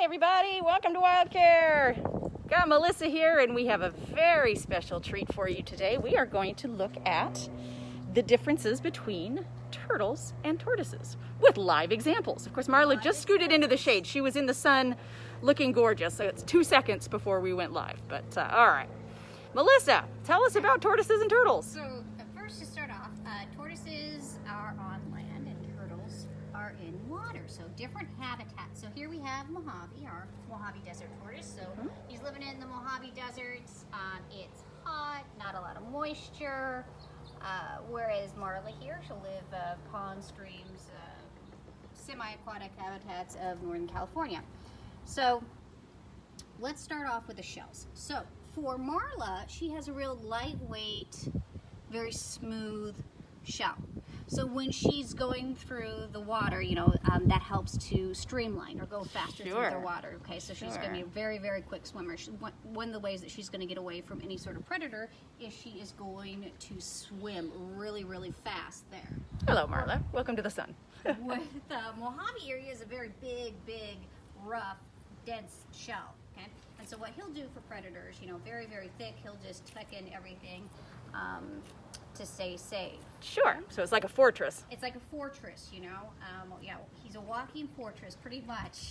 everybody, welcome to WildCare. Got Melissa here and we have a very special treat for you today. We are going to look at the differences between turtles and tortoises with live examples. Of course, Marla just scooted into the shade. She was in the sun looking gorgeous, so it's 2 seconds before we went live. But all right, Melissa, tell us about tortoises and turtles. So first, to start off, tortoises are on land and turtles are in water, so different habitats. So here we have Mohave, our Mohave Desert Tortoise. So he's living in the Mohave deserts. It's hot, not a lot of moisture. Whereas Marla here, she'll live pond, streams, semi-aquatic habitats of Northern California. So let's start off with the shells. So for Marla, she has a real lightweight, very smooth shell. So when she's going through the water, you know, that helps to streamline or go faster through the water. Okay, so she's going to be a very, very quick swimmer. One of the ways that she's going to get away from any sort of predator is she is going to swim really, really fast there. Hello, Marla. Welcome to the sun. With the Mohave area is a very big, rough, dense shell. Okay, and so what he'll do for predators, you know, very, very thick, he'll just tuck in everything to stay safe. Sure. So it's like a fortress. It's like a fortress, you know. Yeah, he's a walking fortress, pretty much.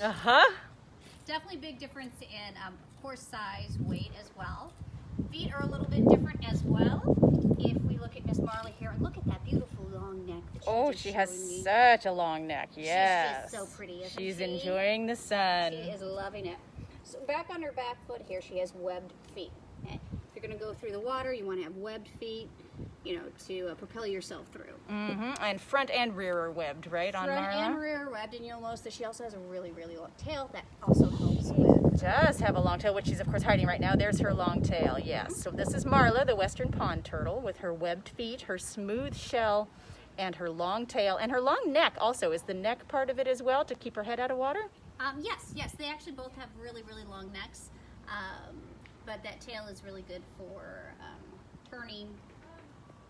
Definitely big difference in, of course, size, weight as well. Feet are a little bit different as well. If we look at Miss Marley here, and look at that beautiful long neck. That she has such a long neck. Yes. She's just so pretty, isn't She's she? enjoying the sun. She is loving it. So back on her back foot here, she has webbed feet. Okay? If you're going to go through the water, you want to have webbed feet, you know, to propel yourself through. And front and rear are webbed, right, on Marla? Front and rear are webbed, and you'll notice that she also has a really, really long tail that also helps with. Does have a long tail, which she's of course hiding right now. There's her long tail, yes. So this is Marla, the western pond turtle, with her webbed feet, her smooth shell, and her long tail, and her long neck also. Is the neck part of it as well to keep her head out of water? Yes, they actually both have really, really long necks, but that tail is really good for turning.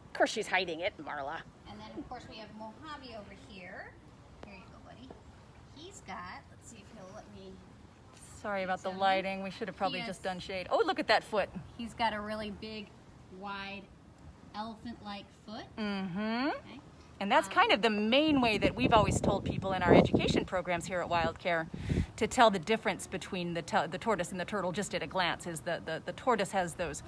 Of course she's hiding it, Marla. And then of course we have Mohave over here. Here you go, buddy. He's got, let's see if he'll let me. Sorry about the lighting. We should have probably just done shade. Oh, look at that foot. He's got a really big, wide, elephant-like foot. Okay. And that's kind of the main way that we've always told people in our education programs here at WildCare to tell the difference between the tortoise and the turtle just at a glance is the tortoise has those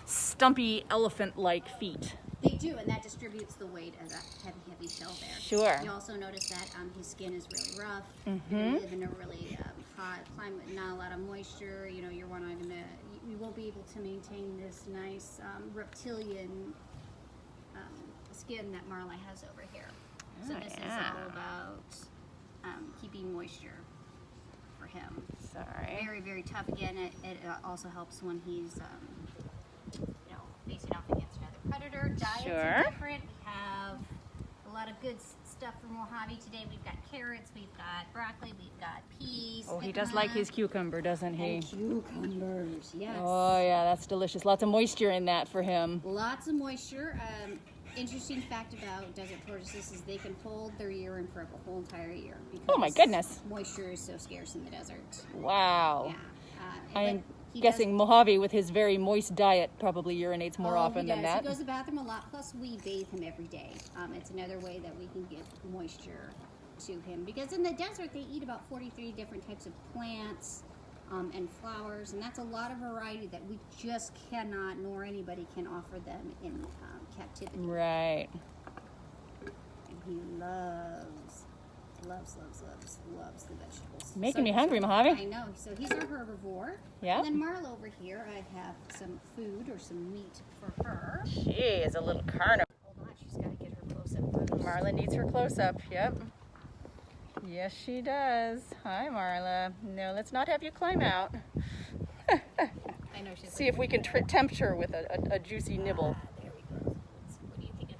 stumpy elephant-like feet. They do, and that distributes the weight of that heavy shell there. Sure. You also notice that his skin is really rough. You live in a really hot climate, not a lot of moisture. You know, you won't be able to maintain this nice reptilian skin that Marla has over here. So this is all about keeping moisture for him. Sorry. Very, very tough. Again, it also helps when he's you know, facing off against another predator. Diets are different. We have a lot of good stuff from Mohave today. We've got carrots, we've got broccoli, we've got peas. Oh, he does like his cucumber, doesn't he? And cucumbers, yes. Oh, yeah, that's delicious. Lots of moisture in that for him. Lots of moisture. Interesting fact about desert tortoises is they can hold their urine for a whole entire year. Oh my goodness. Moisture is so scarce in the desert. Wow. Yeah. I'm guessing Mohave, with his very moist diet, probably urinates more often than that. He goes to the bathroom a lot, plus we bathe him every day. It's another way that we can get moisture to him. Because in the desert, they eat about 43 different types of plants and flowers, and that's a lot of variety that we just cannot, nor anybody can offer them in captivity. Right. And he loves the vegetables. Making me hungry, Mohave. I know. So he's our herbivore. Yeah. And then Marla over here, I have some food or some meat for her. She is a little carnivore. Hold on, she's got to get her close-up first. Marla needs her close-up. Yep. Yes, she does. Hi, Marla. No, let's not have you climb out. I know she's. See if we can tempt her with a juicy nibble. There we go. So what do you think of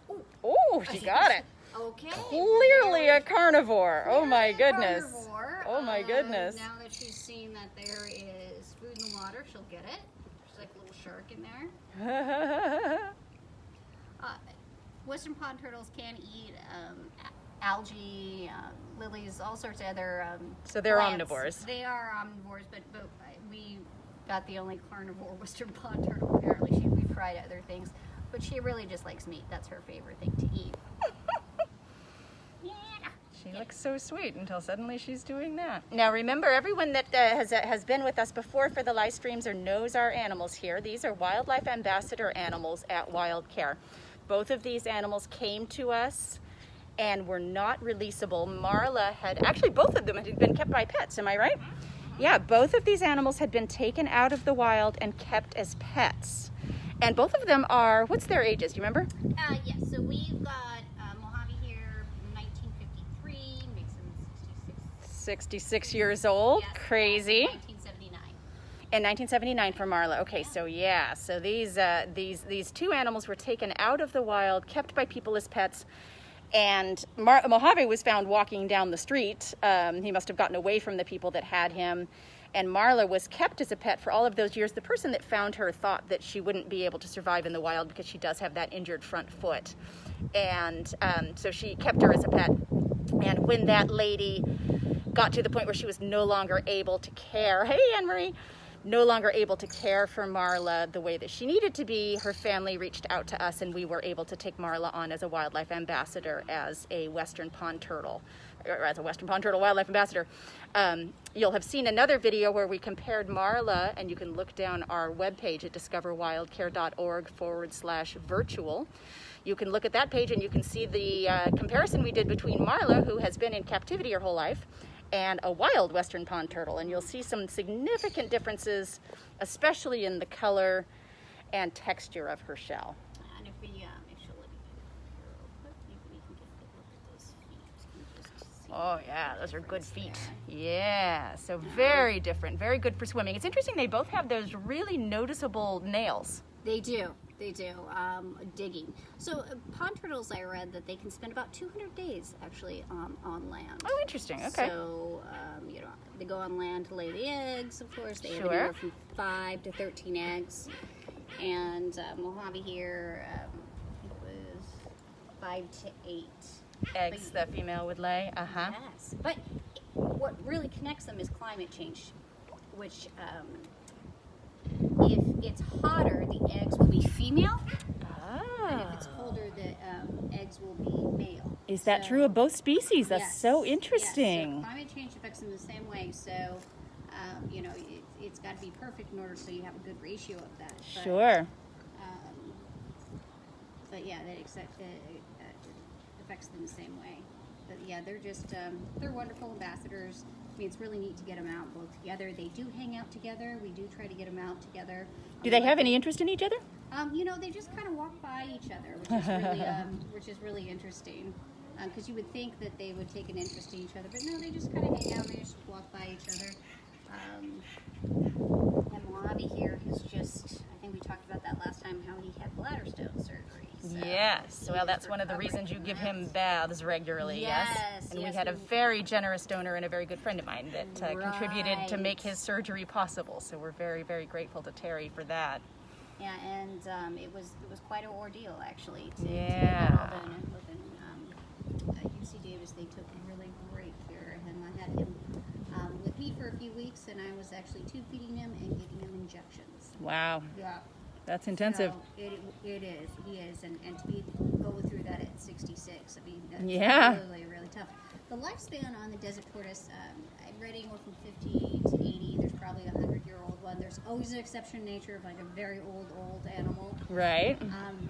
that? Oh, she got it. Okay. Clearly a carnivore. Oh my goodness. Carnivore. Oh my goodness. Now that she's seen that there is food in the water, she'll get it. There's like a little shark in there. Western pond turtles can eat algae, lilies, all sorts of other So they're plants. omnivores. They are omnivores, but we got the only carnivore western pond turtle. Apparently, we've tried other things, but she really just likes meat. That's her favorite thing to eat. She looks so sweet until suddenly she's doing that. Now remember, everyone that has been with us before for the live streams or knows our animals here, these are wildlife ambassador animals at WildCare. Both of these animals came to us and were not releasable. Marla actually both of them had been kept by pets, am I right? Yeah, both of these animals had been taken out of the wild and kept as pets. And both of them are, what's their ages, do you remember? Yes, so we've got Mohave here, 1953, makes him 66 years old, Yes, crazy. 1979. In 1979 for Marla. Okay, so yeah, so these two animals were taken out of the wild, kept by people as pets, and Mohave was found walking down the street. He must have gotten away from the people that had him, and Marla was kept as a pet for all of those years. The person that found her thought that she wouldn't be able to survive in the wild because she does have that injured front foot, and so she kept her as a pet. And when that lady got to the point where she was no longer able to care, hey Anne-Marie, no longer able to care for Marla the way that she needed to be, her family reached out to us and we were able to take Marla on as a wildlife ambassador, as a western pond turtle, or as a western pond turtle wildlife ambassador. You'll have seen another video where we compared Marla, and you can look down our webpage at discoverwildcare.org/virtual. You can look at that page and you can see the comparison we did between Marla, who has been in captivity her whole life, and a wild western pond turtle, and you'll see some significant differences, especially in the color and texture of her shell. And if she'll let me real quick, maybe we can get a look at those feet. Just see. Oh yeah, those are good feet. Yeah, so very different, very good for swimming. It's interesting, they both have those really noticeable nails. They do. Digging. So pond turtles, I read that they can spend about 200 days actually on land. Oh, interesting. Okay. So, they go on land to lay the eggs, of course. They have Sure. anywhere from 5 to 13 eggs. And Mohave here, it was 5 to 8 Eggs the female would lay. Uh-huh. Yes. But what really connects them is climate change, which if it's hotter, the eggs will be female. And if it's colder, the eggs will be male. Is that true of both species? That's yes, so yes. interesting. So climate change affects them the same way. So, it's got to be perfect in order so you have a good ratio of that. But, Sure. But yeah, that affects them the same way. But yeah, they're just they're wonderful ambassadors. I mean, it's really neat to get them out both together. They do hang out together. We do try to get them out together. Do they have any interest in each other? They just kind of walk by each other, which is really interesting. Because you would think that they would take an interest in each other, but no, they just kind of hang out. They just walk by each other. And Mohave here is just, I think we talked about that last time, how he had bladder stone surgery. So Yes. Well, that's one of the reasons you give him baths regularly, yes? Yes, And yes, we had a very generous donor and a very good friend of mine that contributed to Right. make his surgery possible. So we're very, very grateful to Terry for that. Yeah, and it was quite an ordeal actually to Yeah. get that all done. And at UC Davis, they took really great care of him. I had him with me for a few weeks, and I was actually tube feeding him and giving him injections. Wow. Yeah. That's intensive. So it is. He is, and to go through that at 66, I mean, that's Yeah. really, really tough. The lifespan on the desert tortoise, I've read anywhere from 50 to 80. There's probably a 100-year-old one. There's always an exception in nature of like a very old animal. Right.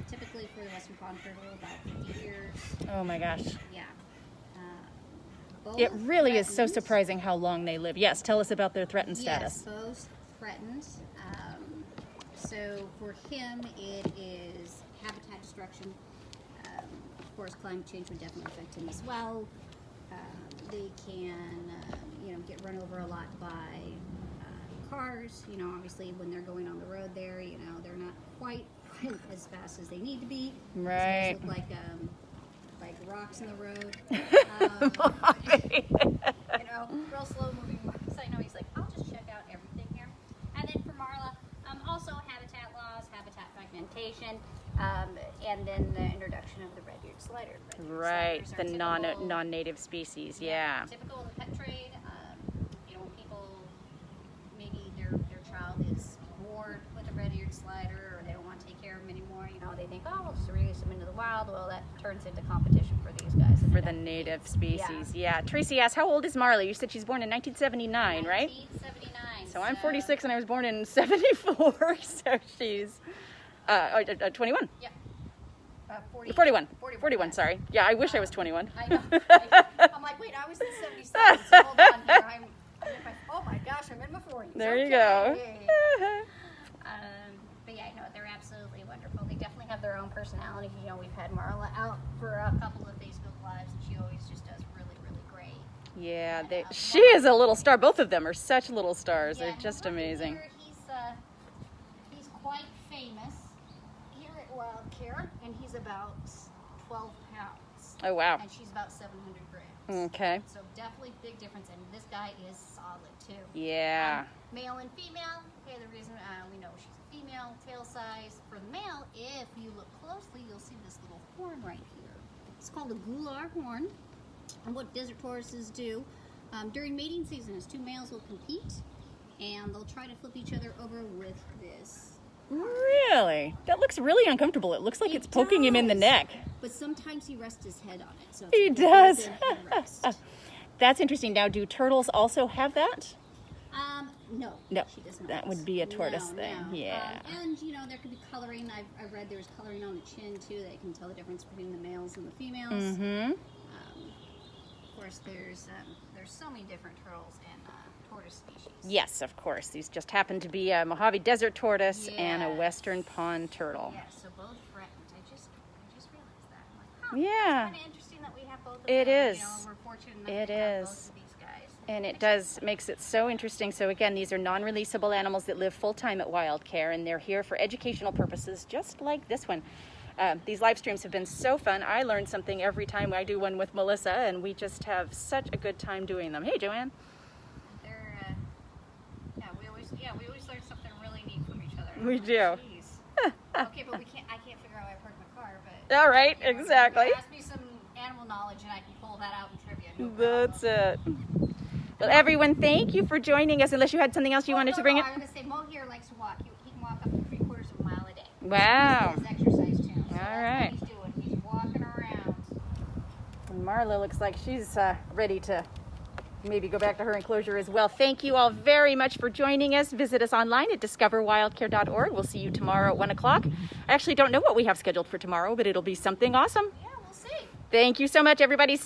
Typically for the western pond turtle, about 50 years. Oh my gosh. Yeah. It really is so threatened. surprising how long they live. Yes, tell us about their threatened status. Yes, both threatened. So for him, it is habitat destruction. Of course, climate change would definitely affect him as well. They can, get run over a lot by cars. Obviously when they're going on the road there, they're not quite as fast as they need to be. Right. They look like rocks in the road. Real slow moving. So he's like, I'll just check out everything here. And then for Marla, also habitat loss, habitat fragmentation, and then the introduction of the red-eared slider. Right, the Sliders are typical- non-native species, yeah. Typical of the pet trade. You know, when people, maybe their child is bored with a red-eared slider, or they don't want to take care of them anymore, you know, they think, oh, we'll just release them into the wild. Well, that turns into competition for these guys. For the native species, yeah. Tracy asked, how old is Marla? You said she's born in 1979, right? 1979. So I'm 46 and I was born in 74, so she's 21. Yeah. 41, sorry. Yeah, I wish I was 21. I know. I'm like, wait, I was in 77, so hold on here. I'm in my, oh my gosh, I'm in my 40s. There you go. But yeah, no, they're absolutely wonderful. They definitely have their own personality. You know, we've had Marla out for a couple of Facebook Lives, and she always just does really, really great. Yeah, she is a little star. Both of them are such little stars. Yeah, They're just amazing. Here, he's quite famous here at WildCare, and he's about 12 pounds. Oh, wow. And she's about 700 grams. Okay. So definitely big difference, and this guy is solid too. Yeah. Male and female. Okay, the reason we know she's a female, tail size. For the male, if you look closely, you'll see this little horn right here. It's called a gular horn. And what desert tortoises do during mating season is two males will compete, and they'll try to flip each other over with this. Really? That looks really uncomfortable. It looks like it's poking him in the neck. But sometimes he rests his head on it. So He does. rest. That's interesting. Now, do turtles also have that? No. No, She does not. that would be a tortoise thing. No. Yeah. And, you know, there could be coloring. I've read there's coloring on the chin, too. They can tell the difference between the males and the females. Mm-hmm. Of course, there's so many different turtles and tortoise species. Yes, of course. These just happen to be a Mohave Desert Tortoise and a Yes. Western Pond Turtle. Yeah, so both threatened. I just realized that. I'm like, huh, Yeah. It's kind of interesting that we have both of It them. is. You know, we're fortunate enough It to have is. both of these guys. And it makes it so interesting. So again, these are non-releasable animals that live full-time at WildCare, and they're here for educational purposes, just like this one. These live streams have been so fun. I learn something every time I do one with Melissa, and we just have such a good time doing them. Hey, Joanne. They're, we always learn something really neat from each other. We do. Jeez. Okay, but I can't figure out how I parked my car, but. All right, you know, exactly. Ask me some animal knowledge and I can pull that out in trivia. No That's problem. it. Well, everyone, thank you for joining us. Unless you had something else you wanted to bring no, up. I'm going to say Mohave likes to walk. He can walk up to 3/4 of a mile a day. Wow. He does exercise too. So All right. That's what he's doing. He's walking around. And Marla looks like she's ready to maybe go back to her enclosure as well. Thank you all very much for joining us. Visit us online at discoverwildcare.org. We'll see you tomorrow at 1 o'clock. I actually don't know what we have scheduled for tomorrow, but it'll be something awesome. Yeah, we'll see. Thank you so much, everybody.